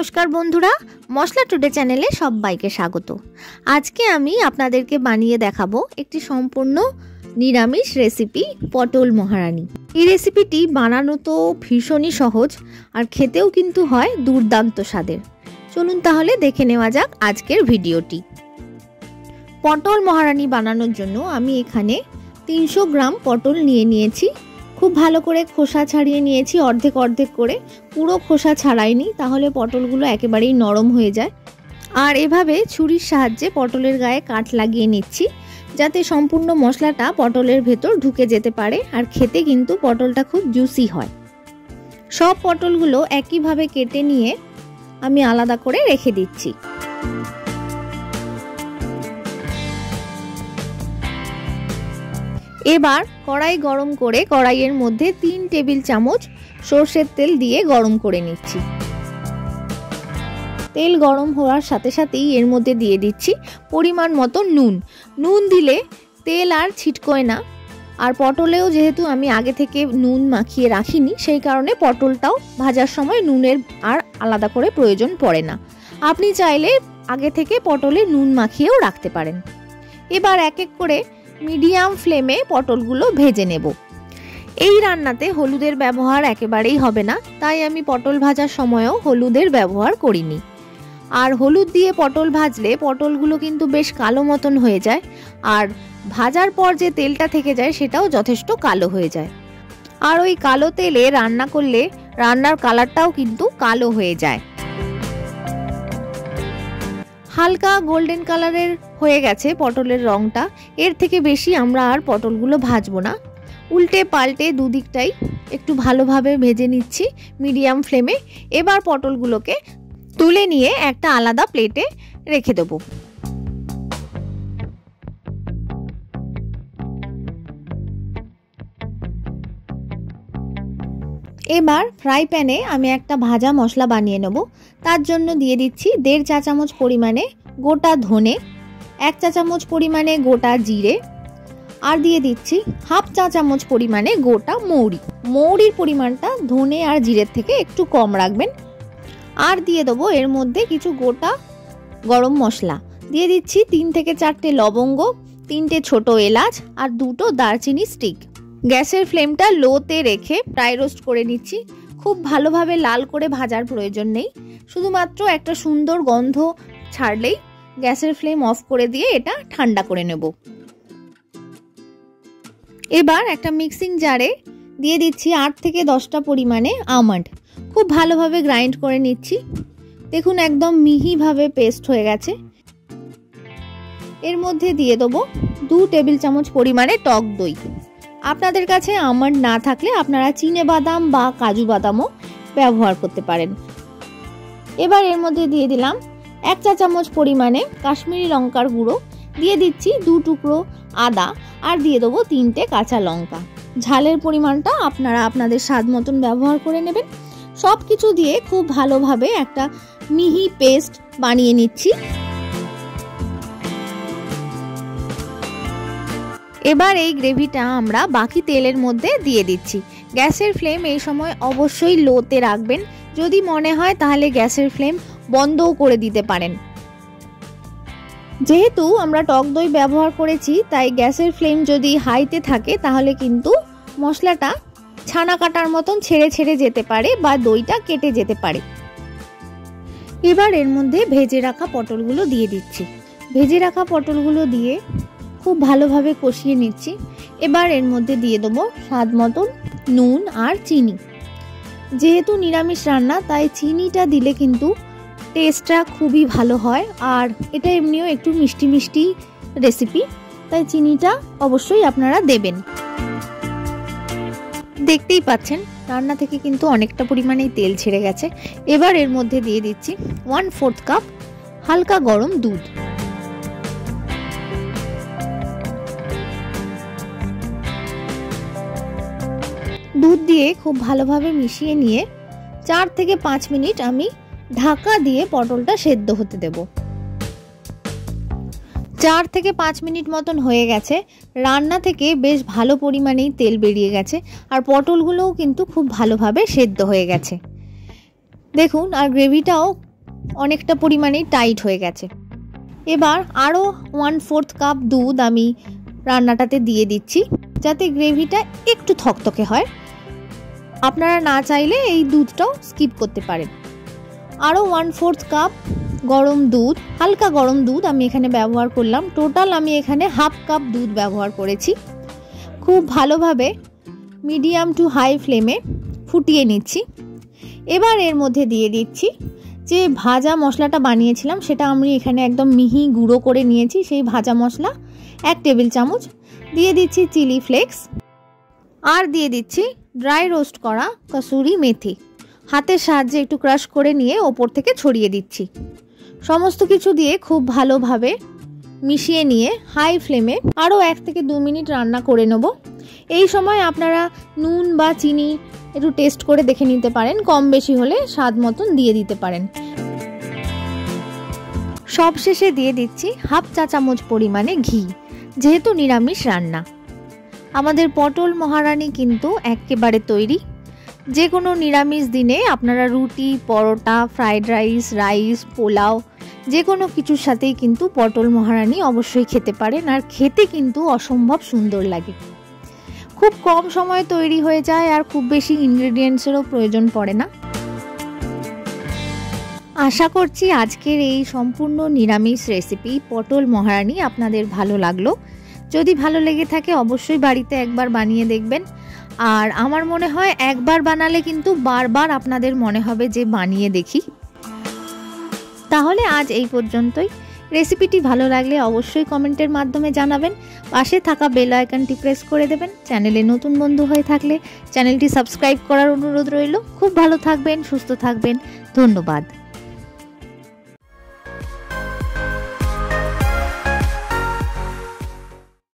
নমস্কার বন্ধুরা, মশলা টুডে চ্যানেলে সবাইকে স্বাগত। আজকে আমি আপনাদেরকে বানিয়ে দেখাবো একটি সম্পূর্ণ নিরামিষ রেসিপি, পটল মহারানী। এই রেসিপিটি বানানো তো ভীষণই সহজ আর খেতেও কিন্তু হয় দুর্দান্ত স্বাদের। চলুন তাহলে দেখে নেওয়া যাক আজকের ভিডিওটি। পটল মহারানী বানানোর জন্য আমি এখানে 300 গ্রাম পটল নিয়েছি। খুব ভালো করে খোসা ছাড়িয়ে নিয়েছি, অর্ধেক অর্ধেক করে, পুরো খোসা ছাড়াইনি, তাহলে পটলগুলো একেবারেই নরম হয়ে যায়। আর এভাবে ছুরির সাহায্যে পটলের গায়ে কাট লাগিয়ে নিচ্ছি, যাতে সম্পূর্ণ মশলাটা পটলের ভেতর ঢুকে যেতে পারে আর খেতে কিন্তু পটলটা খুব জুসি হয়। সব পটলগুলো একইভাবে কেটে নিয়ে আমি আলাদা করে রেখে দিচ্ছি। এবার কড়াই গরম করে কড়াইয়ের মধ্যে 3 টেবিল চামচ সরষের তেল দিয়ে গরম করে নিচ্ছি। তেল গরম হওয়ার সাথে সাথেই এর মধ্যে দিয়ে দিচ্ছি পরিমাণ মতো নুন। নুন দিলে তেল আর ছিটকোয় না, আর পটলেও যেহেতু আমি আগে থেকে নুন মাখিয়ে রাখিনি, সেই কারণে পটলটাও ভাজার সময় নুনের আর আলাদা করে প্রয়োজন পড়ে না। আপনি চাইলে আগে থেকে পটলে নুন মাখিয়েও রাখতে পারেন। এবার এক এক করে মিডিয়াম ফ্লেমে পটলগুলো ভেজে নেব। এই রান্নাতে হলুদের ব্যবহার একেবারেই হবে না, তাই আমি পটল ভাজার সময়ও হলুদের ব্যবহার করিনি। আর হলুদ দিয়ে পটল ভাজলে পটলগুলো কিন্তু বেশ কালো মতন হয়ে যায়, আর ভাজার পর যে তেলটা থেকে যায় সেটাও যথেষ্ট কালো হয়ে যায়। আর ওই কালো তেলে রান্না করলে রান্নার কালারটাও কিন্তু কালো হয়ে যায়। হালকা গোল্ডেন কালারের হয়ে গেছে পটলের রংটা, এর থেকে বেশি আমরা আর পটলগুলো ভাজবো না। উল্টে পাল্টে দুদিকটাই একটু ভালোভাবে ভেজে নিচ্ছি মিডিয়াম ফ্লেমে। এবার পটলগুলোকে তুলে নিয়ে একটা আলাদা প্লেটে রেখে দেবো। এবার ফ্রাই প্যানে আমি একটা ভাজা মশলা বানিয়ে নেব। তার জন্য দিয়ে দিচ্ছি 1.5 চা চামচ পরিমাণে গোটা ধনে, 1 চা চামচ পরিমাণে গোটা জিরে, আর দিয়ে দিচ্ছি 1/2 চা চামচ পরিমাণে গোটা মৌরি। মৌরির পরিমাণটা ধনে আর জিরের থেকে একটু কম রাখবেন। আর দিয়ে দেবো এর মধ্যে কিছু গোটা গরম মশলা। দিয়ে দিচ্ছি 3 থেকে 4টে লবঙ্গ, 3টে ছোট এলাচ আর 2টো দারচিনি স্টিক। গ্যাসের ফ্লেমটা লোতে রেখে ড্রাই রোস্ট করে নিচ্ছি। খুব ভালোভাবে লাল করে ভাজার প্রয়োজন নেই, শুধুমাত্র একটা সুন্দর গন্ধ ছাড়লেই গ্যাসের ফ্লেম অফ করে দিয়ে এটা ঠান্ডা করে নেব। এবার একটা মিক্সিং জারে দিয়ে দিচ্ছি 8 থেকে 10টা পরিমাণে আমন্ড। খুব ভালোভাবে গ্রাইন্ড করে নিচ্ছি। দেখুন একদম মিহিভাবে পেস্ট হয়ে গেছে। এর মধ্যে দিয়ে দেবো 2 টেবিল চামচ পরিমাণে টক দই। আপনাদের কাছে আমন্ড না থাকলে আপনারা চিনে বাদাম বা কাজু বাদামও ব্যবহার করতে পারেন। এবার এর মধ্যে দিয়ে দিলাম 1 চা চামচ পরিমাণে কাশ্মীরি লঙ্কার গুঁড়ো, দিয়ে দিচ্ছি 2 টুকরো আদা, আর দিয়ে দেবো 3টে কাঁচা লঙ্কা। ঝালের পরিমাণটা আপনারা আপনাদের স্বাদ মতন ব্যবহার করে নেবেন। সব কিছু দিয়ে খুব ভালোভাবে একটা মিহি পেস্ট বানিয়ে নিচ্ছি। এবার এই গ্রেভিটা আমরা বাকি তেলের মধ্যে দিয়ে দিচ্ছি। গ্যাসের ফ্লেম এই সময় অবশ্যই লোতে রাখবেন। যদি মনে হয় তাহলে গ্যাসের ফ্লেম বন্ধও করে দিতে পারেন। যেহেতু আমরা টক দই ব্যবহার করেছি, তাই গ্যাসের ফ্লেম যদি হাইতে থাকে তাহলে কিন্তু মশলাটা ছানা কাটার মতন ছেড়ে ছেড়ে যেতে পারে বা দইটা কেটে যেতে পারে। এবার এর মধ্যে ভেজে রাখা পটলগুলো দিয়ে দিচ্ছি। ভেজে রাখা পটলগুলো দিয়ে খুব ভালোভাবে কষিয়ে নিচ্ছি। এবার এর মধ্যে দিয়ে দেবো স্বাদ মতন নুন আর চিনি। যেহেতু নিরামিষ রান্না, তাই চিনিটা দিলে কিন্তু টেস্টটা খুবই ভালো হয়, আর এটা এমনিও একটু মিষ্টি মিষ্টি রেসিপি, তাই চিনিটা অবশ্যই আপনারা দেবেন। দেখতেই পাচ্ছেন রান্না থেকে কিন্তু অনেকটা পরিমাণেই তেল ছেড়ে গেছে। এবার এর মধ্যে দিয়ে দিচ্ছি 1/4 কাপ হালকা গরম দুধ। দুধ দিয়ে খুব ভালোভাবে মিশিয়ে নিয়ে 4 থেকে 5 মিনিট আমি ঢাকা দিয়ে পটলটা সেদ্ধ হতে দেব। 4 থেকে 5 মিনিট মতন হয়ে গেছে। রান্না থেকে বেশ ভালো পরিমাণেই তেল বেরিয়ে গেছে, আর পটলগুলোও কিন্তু খুব ভালোভাবে সেদ্ধ হয়ে গেছে। দেখুন, আর গ্রেভিটাও অনেকটা পরিমাণেই টাইট হয়ে গেছে। এবার আরও 1/4 কাপ দুধ আমি রান্নাটাতে দিয়ে দিচ্ছি, যাতে গ্রেভিটা একটু থকথকে হয়। আপনারা না চাইলে এই দুধটাও স্কিপ করতে পারেন। আরও 1/4 কাপ গরম দুধ, হালকা গরম দুধ আমি এখানে ব্যবহার করলাম। টোটাল আমি এখানে 1/2 কাপ দুধ ব্যবহার করেছি। খুব ভালোভাবে মিডিয়াম টু হাই ফ্লেমে ফুটিয়ে নিচ্ছি। এবার এর মধ্যে দিয়ে দিচ্ছি যে ভাজা মশলাটা বানিয়েছিলাম, সেটা আমি এখানে একদম মিহি গুঁড়ো করে নিয়েছি। সেই ভাজা মশলা 1 টেবিল চামচ দিয়ে দিচ্ছি, চিলি ফ্লেক্স, আর দিয়ে দিচ্ছি ড্রাই রোস্ট করা কসুরি মেথি। হাতের সাহায্যে একটু ক্রাশ করে নিয়ে ওপর থেকে ছড়িয়ে দিচ্ছি। সমস্ত কিছু দিয়ে খুব ভালোভাবে মিশিয়ে নিয়ে হাই ফ্লেমে আরও 1 থেকে 2 মিনিট রান্না করে নেব। এই সময় আপনারা নুন বা চিনি একটু টেস্ট করে দেখে নিতে পারেন, কম বেশি হলে স্বাদ মতন দিয়ে দিতে পারেন। সব শেষে দিয়ে দিচ্ছি 1/2 চা চামচ পরিমাণে ঘি, যেহেতু নিরামিষ রান্না। আমাদের পটল মহারানি কিন্তু একেবারে তৈরি। যে কোনো নিরামিষ দিনে আপনারা রুটি, পরোটা, ফ্রাইড রাইস, রাইস, পোলাও যে কোনো কিছুর সাথেই কিন্তু পটল মহারানি অবশ্যই খেতে পারেন, আর খেতে কিন্তু অসম্ভব সুন্দর লাগে। খুব কম সময়ে তৈরি হয়ে যায় আর খুব বেশি ইনগ্রেডিয়েন্টসেরও প্রয়োজন পড়ে না। আশা করছি আজকের এই সম্পূর্ণ নিরামিষ রেসিপি পটল মহারানি আপনাদের ভালো লাগলো। যদি ভালো লেগে থাকে অবশ্যই বাড়িতে একবার বানিয়ে দেখবেন। আর আমার মনে হয় একবার বানালে কিন্তু বারবার আপনাদের মনে হবে যে বানিয়ে দেখি। তাহলে আজ এই পর্যন্তই। রেসিপিটি ভালো লাগলে অবশ্যই কমেন্টের মাধ্যমে জানাবেন। পাশে থাকা বেল আইকনটি প্রেস করে দেবেন। চ্যানেলে নতুন বন্ধু হয়ে থাকলে চ্যানেলটি সাবস্ক্রাইব করার অনুরোধ রইল। খুব ভালো থাকবেন, সুস্থ থাকবেন। ধন্যবাদ।